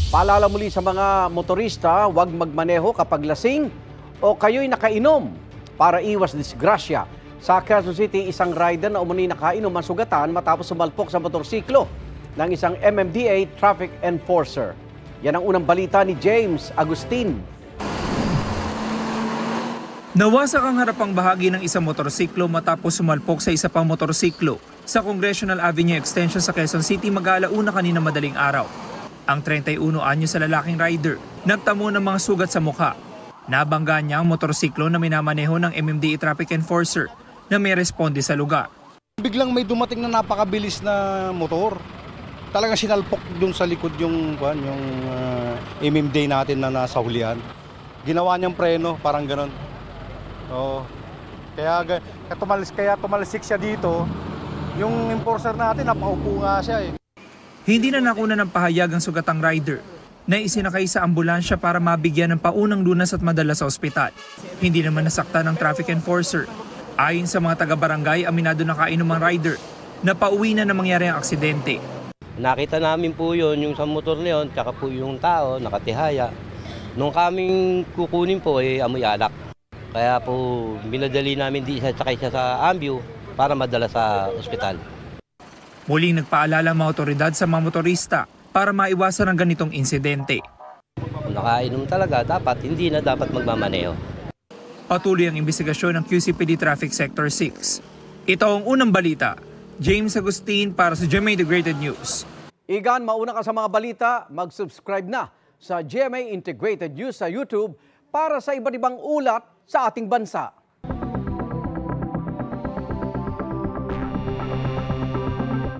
Paalala muli sa mga motorista, huwag magmaneho kapag lasing o kayo'y nakainom para iwas disgrasya. Sa Quezon City, isang rider na umano'y nakainom ang sugatan matapos sumalpok sa motorsiklo ng isang MMDA traffic enforcer. Yan ang unang balita ni James Agustin. Nawasak ang harapang bahagi ng isang motorsiklo matapos sumalpok sa isa pang motorsiklo sa Congressional Avenue Extension sa Quezon City mag-alauna kanina madaling araw. Ang 31 anyo sa lalaking rider nagtamo ng mga sugat sa mukha. Nabangga niya ang motorsiklo na minamaneho ng MMDA traffic enforcer na may responde sa lugar. Biglang may dumating na napakabilis na motor. Talagang sinalpok doon sa likod yung MMDA natin na nasa hulihan. Ginawa niyang preno, parang ganon. Kaya tumalsik siya dito. Yung enforcer natin, napaupo nga siya eh. Hindi na nakuna ng pahayag ang sugatang rider na isinakay sa ambulansya para mabigyan ng paunang lunas at madala sa ospital. Hindi naman nasaktan ng traffic enforcer. Ayon sa mga taga-barangay, aminado na kainom ang rider na pauwi na mangyari ang aksidente. Nakita namin po yun, yung sa motor na yun, tsaka po yung tao, nakatihaya. Nung kaming kukunin po, amoy alak. Kaya po, binadali namin di sakay siya sa ambyo para madala sa ospital. Muling nagpaalala ang mga otoridad sa mga motorista para maiwasan ang ganitong insidente. Kung nakainom talaga, hindi na dapat magmamaneho. Patuloy ang investigasyon ng QCPD Traffic Sector 6. Ito ang unang balita. James Agustin para sa GMA Integrated News. Igan, mauna ka sa mga balita, mag-subscribe na sa GMA Integrated News sa YouTube para sa iba't ibang ulat sa ating bansa.